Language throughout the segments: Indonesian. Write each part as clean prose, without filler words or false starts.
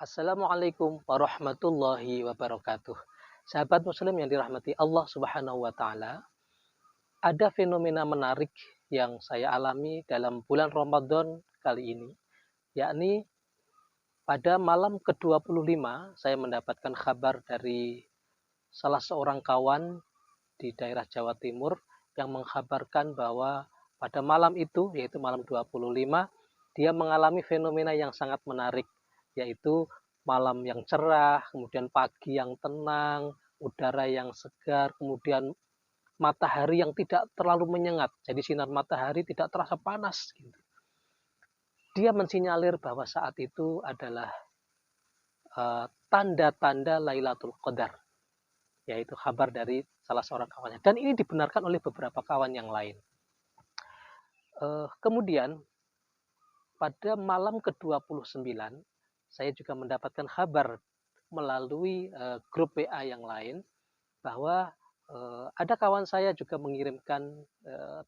Assalamualaikum warahmatullahi wabarakatuh. Sahabat muslim yang dirahmati Allah Subhanahu wa taala, ada fenomena menarik yang saya alami dalam bulan Ramadan kali ini, yakni pada malam ke-25 saya mendapatkan kabar dari salah seorang kawan di daerah Jawa Timur yang mengkabarkan bahwa pada malam itu, yaitu malam 25, dia mengalami fenomena yang sangat menarik, yaitu malam yang cerah, kemudian pagi yang tenang, udara yang segar, kemudian matahari yang tidak terlalu menyengat. Jadi sinar matahari tidak terasa panas. Dia mensinyalir bahwa saat itu adalah tanda-tanda Lailatul Qadar, yaitu kabar dari salah seorang kawannya. Dan ini dibenarkan oleh beberapa kawan yang lain. Kemudian pada malam ke-29 saya juga mendapatkan kabar melalui grup WA yang lain bahwa ada kawan saya juga mengirimkan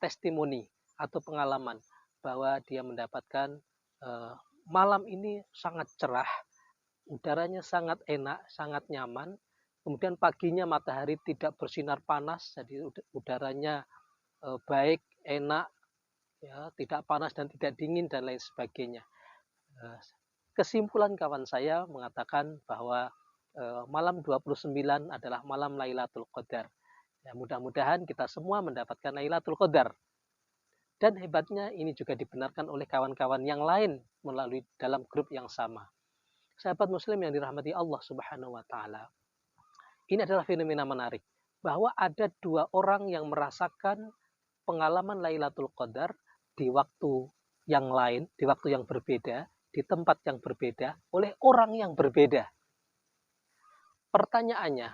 testimoni atau pengalaman bahwa dia mendapatkan malam ini sangat cerah, udaranya sangat enak, sangat nyaman. Kemudian paginya matahari tidak bersinar panas, jadi udaranya baik, enak, ya, tidak panas dan tidak dingin dan lain sebagainya. Kesimpulan kawan saya mengatakan bahwa malam 29 adalah malam Lailatul Qadar. Ya, mudah-mudahan kita semua mendapatkan Lailatul Qadar. Dan hebatnya ini juga dibenarkan oleh kawan-kawan yang lain melalui dalam grup yang sama. Sahabat muslim yang dirahmati Allah Subhanahu wa taala. Ini adalah fenomena menarik bahwa ada dua orang yang merasakan pengalaman Lailatul Qadar di waktu yang lain, di waktu yang berbeda, di tempat yang berbeda, oleh orang yang berbeda. Pertanyaannya,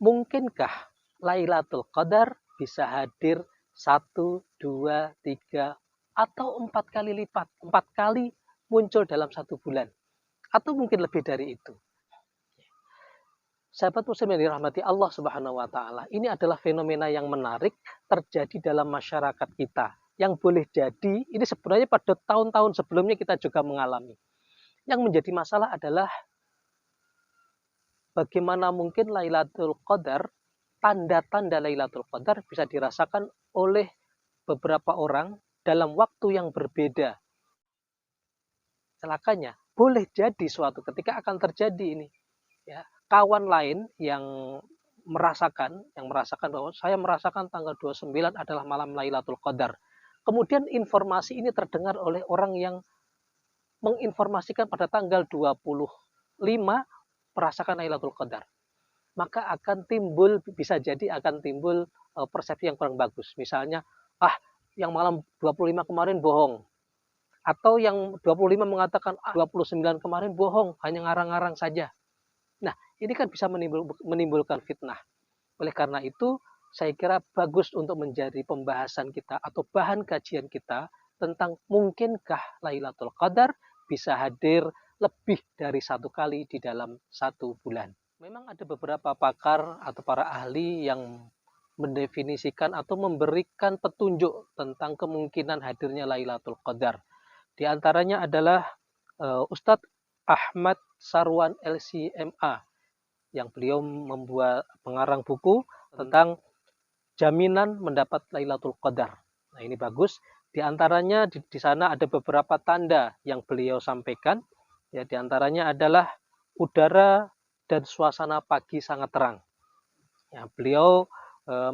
mungkinkah Lailatul Qadar bisa hadir 1, 2, 3, atau 4 kali lipat, 4 kali muncul dalam 1 bulan, atau mungkin lebih dari itu? Sahabat muslim yang dirahmati Allah Subhanahu wa taala, ini adalah fenomena yang menarik terjadi dalam masyarakat kita, yang boleh jadi ini sebenarnya pada tahun-tahun sebelumnya kita juga mengalami. Yang menjadi masalah adalah bagaimana mungkin Lailatul Qadar, tanda-tanda Lailatul Qadar bisa dirasakan oleh beberapa orang dalam waktu yang berbeda. Celakanya, boleh jadi suatu ketika akan terjadi ini. Ya, kawan lain yang merasakan bahwa saya merasakan tanggal 29 adalah malam Lailatul Qadar. Kemudian informasi ini terdengar oleh orang yang menginformasikan pada tanggal 25 merasakan Lailatul Qadar. Maka akan timbul, bisa jadi akan timbul persepsi yang kurang bagus. Misalnya, yang malam 25 kemarin bohong. Atau yang 25 mengatakan 29 kemarin bohong, hanya ngarang-ngarang saja. Nah, ini kan bisa menimbulkan fitnah. Oleh karena itu, saya kira bagus untuk menjadi pembahasan kita atau bahan kajian kita tentang mungkinkah Lailatul Qadar bisa hadir lebih dari 1 kali di dalam 1 bulan. Memang ada beberapa pakar atau para ahli yang mendefinisikan atau memberikan petunjuk tentang kemungkinan hadirnya Lailatul Qadar. Di antaranya adalah Ustadz Ahmad Sarwan LCMA, yang beliau membuat pengarang buku tentang jaminan mendapat Lailatul Qadar. Nah, ini bagus. Di antaranya di sana ada beberapa tanda yang beliau sampaikan. Ya, di antaranya adalah udara dan suasana pagi sangat terang. Ya, beliau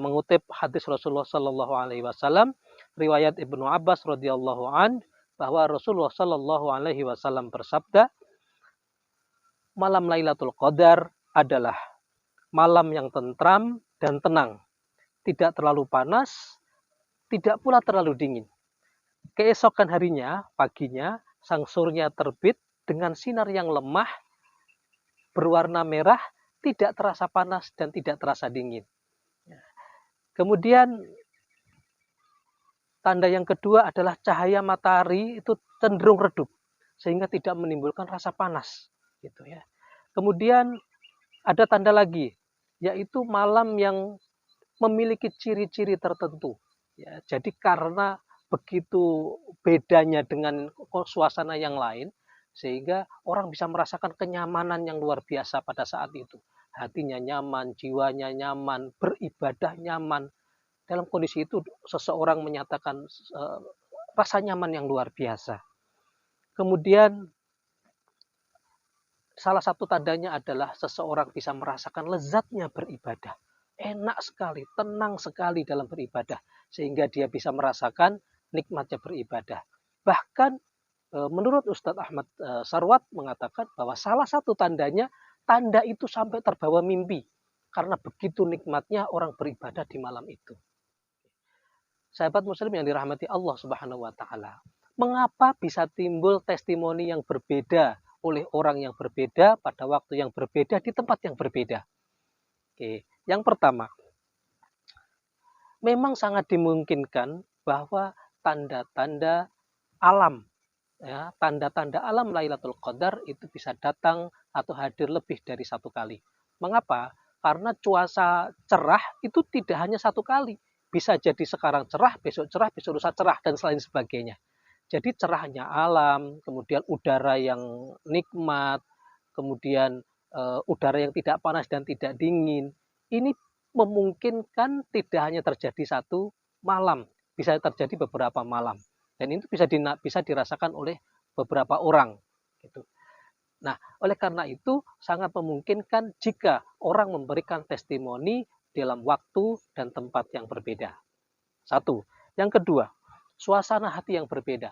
mengutip hadis Rasulullah Shallallahu Alaihi Wasallam, riwayat Ibnu Abbas radhiyallahu an, bahwa Rasulullah Shallallahu Alaihi Wasallam bersabda, malam Lailatul Qadar adalah malam yang tentram dan tenang, tidak terlalu panas, tidak pula terlalu dingin. Keesokan harinya, paginya, sang surya terbit dengan sinar yang lemah, berwarna merah, tidak terasa panas dan tidak terasa dingin. Kemudian tanda yang kedua adalah cahaya matahari itu cenderung redup sehingga tidak menimbulkan rasa panas, gitu ya. Kemudian ada tanda lagi, yaitu malam yang memiliki ciri-ciri tertentu. Ya, jadi karena begitu bedanya dengan suasana yang lain, Sehingga orang bisa merasakan kenyamanan yang luar biasa pada saat itu. Hatinya nyaman, jiwanya nyaman, beribadah nyaman. Dalam kondisi itu seseorang menyatakan rasa nyaman yang luar biasa. Kemudian salah satu tandanya adalah seseorang bisa merasakan lezatnya beribadah. Enak sekali, tenang sekali dalam beribadah. Sehingga dia bisa merasakan nikmatnya beribadah. Bahkan menurut Ustadz Ahmad Sarwat mengatakan bahwa salah satu tandanya, tanda itu sampai terbawa mimpi. Karena begitu nikmatnya orang beribadah di malam itu. Sahabat muslim yang dirahmati Allah Subhanahu wa taala. Mengapa bisa timbul testimoni yang berbeda oleh orang yang berbeda pada waktu yang berbeda di tempat yang berbeda? Oke, yang pertama, memang sangat dimungkinkan bahwa tanda-tanda alam, ya, tanda-tanda alam Lailatul Qadar itu bisa datang atau hadir lebih dari satu kali. Mengapa? Karena cuaca cerah itu tidak hanya satu kali. Bisa jadi sekarang cerah, besok lusa cerah, dan selain sebagainya. Jadi cerahnya alam, kemudian udara yang nikmat, kemudian udara yang tidak panas dan tidak dingin. Ini memungkinkan tidak hanya terjadi satu malam, bisa terjadi beberapa malam. Dan itu bisa dirasakan oleh beberapa orang. Gitu. Nah, oleh karena itu sangat memungkinkan jika orang memberikan testimoni dalam waktu dan tempat yang berbeda. Satu. Yang kedua, suasana hati yang berbeda.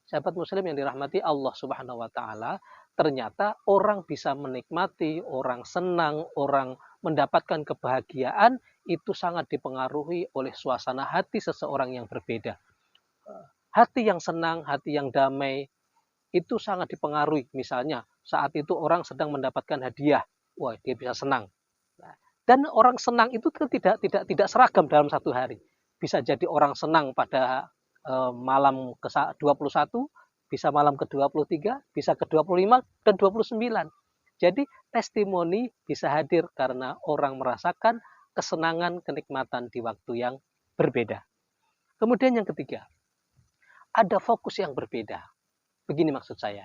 Sahabat muslim yang dirahmati Allah Subhanahu wa taala, ternyata orang bisa menikmati, orang senang, orang mendapatkan kebahagiaan itu sangat dipengaruhi oleh suasana hati seseorang yang berbeda. Hati yang senang, hati yang damai itu sangat dipengaruhi. Misalnya saat itu orang sedang mendapatkan hadiah, wah dia bisa senang. Dan orang senang itu tidak seragam dalam satu hari. Bisa jadi orang senang pada malam ke-21, bisa malam ke-23, bisa ke-25 dan 29. Jadi testimoni bisa hadir karena orang merasakan kesenangan, kenikmatan di waktu yang berbeda. Kemudian yang ketiga, ada fokus yang berbeda. Begini maksud saya,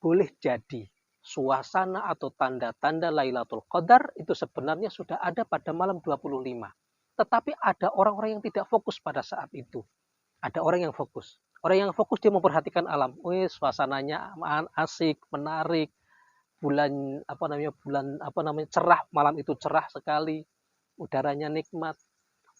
boleh jadi suasana atau tanda-tanda Lailatul Qadar itu sebenarnya sudah ada pada malam 25. Tetapi ada orang-orang yang tidak fokus pada saat itu. Ada orang yang fokus. Orang yang fokus dia memperhatikan alam. Wih, suasananya asik, menarik. Bulan cerah, malam itu cerah sekali. Udaranya nikmat.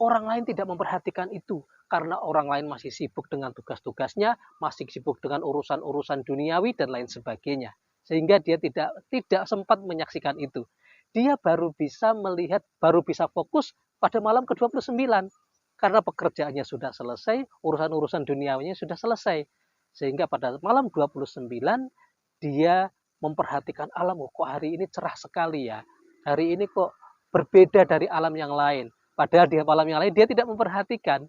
Orang lain tidak memperhatikan itu karena orang lain masih sibuk dengan tugas-tugasnya, masih sibuk dengan urusan-urusan duniawi dan lain sebagainya. Sehingga dia tidak sempat menyaksikan itu. Dia baru bisa melihat, baru bisa fokus pada malam ke-29 karena pekerjaannya sudah selesai, urusan-urusan duniawinya sudah selesai. Sehingga pada malam 29 dia memperhatikan alam, kok hari ini cerah sekali ya. Hari ini kok berbeda dari alam yang lain. Padahal di malam yang lain dia tidak memperhatikan.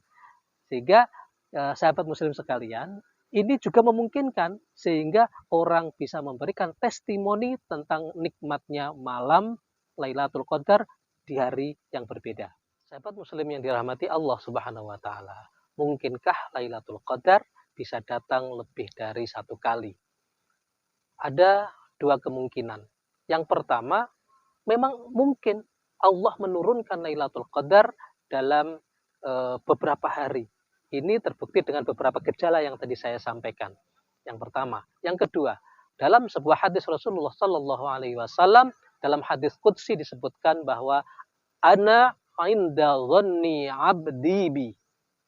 Sehingga sahabat muslim sekalian, ini juga memungkinkan sehingga orang bisa memberikan testimoni tentang nikmatnya malam Lailatul Qadar di hari yang berbeda. Sahabat muslim yang dirahmati Allah Subhanahu wa taala, mungkinkah Lailatul Qadar bisa datang lebih dari satu kali? Ada dua kemungkinan. Yang pertama, memang mungkin Allah menurunkan Lailatul Qadar dalam beberapa hari. Ini terbukti dengan beberapa gejala yang tadi saya sampaikan. Yang pertama, yang kedua, dalam sebuah hadis Rasulullah Shallallahu Alaihi Wasallam, dalam hadis qudsi disebutkan bahwa ana inda dhanni abdi bi.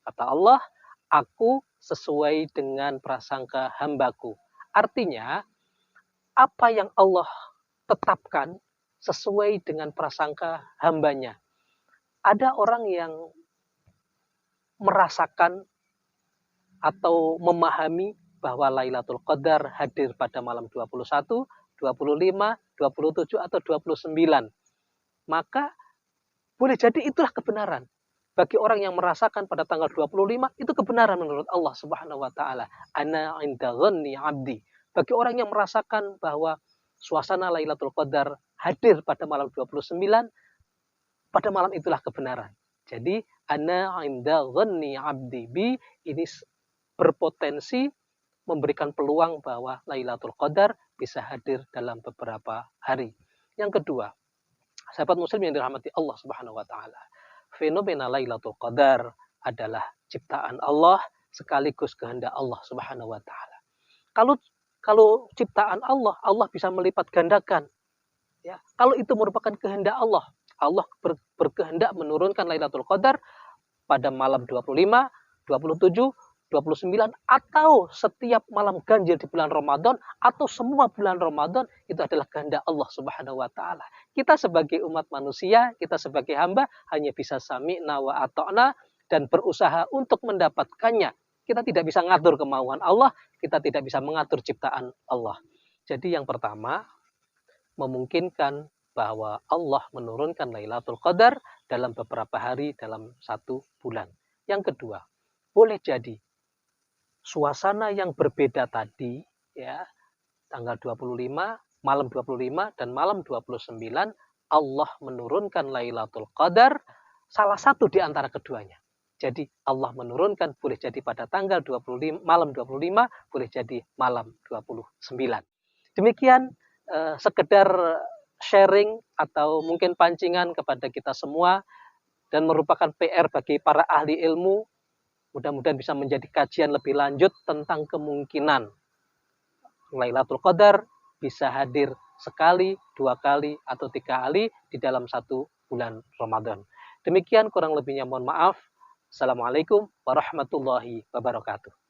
Kata Allah, aku sesuai dengan prasangka hambaku. Artinya, apa yang Allah tetapkan sesuai dengan prasangka hambanya. Ada orang yang merasakan atau memahami bahwa Lailatul Qadar hadir pada malam 21, 25, 27, atau 29. Maka boleh jadi itulah kebenaran. Bagi orang yang merasakan pada tanggal 25, itu kebenaran menurut Allah Subhanahu wa taala. Ana inda dhanni abdi. Bagi orang yang merasakan bahwa suasana Lailatul Qadar hadir pada malam 29, pada malam itulah kebenaran. Jadi, ana inda dhanni abdi bi ini berpotensi memberikan peluang bahwa Lailatul Qadar bisa hadir dalam beberapa hari. Yang kedua, sahabat muslim yang dirahmati Allah Subhanahu wa taala. Fenomena Lailatul Qadar adalah ciptaan Allah sekaligus kehendak Allah Subhanahu wa taala. Kalau kalau ciptaan Allah, Allah bisa melipat gandakan. Ya, kalau itu merupakan kehendak Allah, Allah berkehendak menurunkan Lailatul Qadar pada malam 25, 27, 29 atau setiap malam ganjil di bulan Ramadan atau semua bulan Ramadan, itu adalah kehendak Allah Subhanahu wa taala. Kita sebagai umat manusia, kita sebagai hamba hanya bisa sami'na wa ata'na dan berusaha untuk mendapatkannya. Kita tidak bisa ngatur kemauan Allah, kita tidak bisa mengatur ciptaan Allah. Jadi yang pertama, memungkinkan bahwa Allah menurunkan Lailatul Qadar dalam beberapa hari dalam satu bulan. Yang kedua, boleh jadi suasana yang berbeda tadi, ya, tanggal 25, malam 25 dan malam 29, Allah menurunkan Lailatul Qadar salah satu di antara keduanya. Jadi Allah menurunkan boleh jadi pada tanggal 25, malam 25, boleh jadi malam 29. Demikian sekedar sharing atau mungkin pancingan kepada kita semua dan merupakan PR bagi para ahli ilmu. Mudah-mudahan bisa menjadi kajian lebih lanjut tentang kemungkinan Lailatul Qadar bisa hadir sekali, 2 kali, atau 3 kali di dalam satu bulan Ramadan. Demikian kurang lebihnya mohon maaf. Assalamualaikum warahmatullahi wabarakatuh.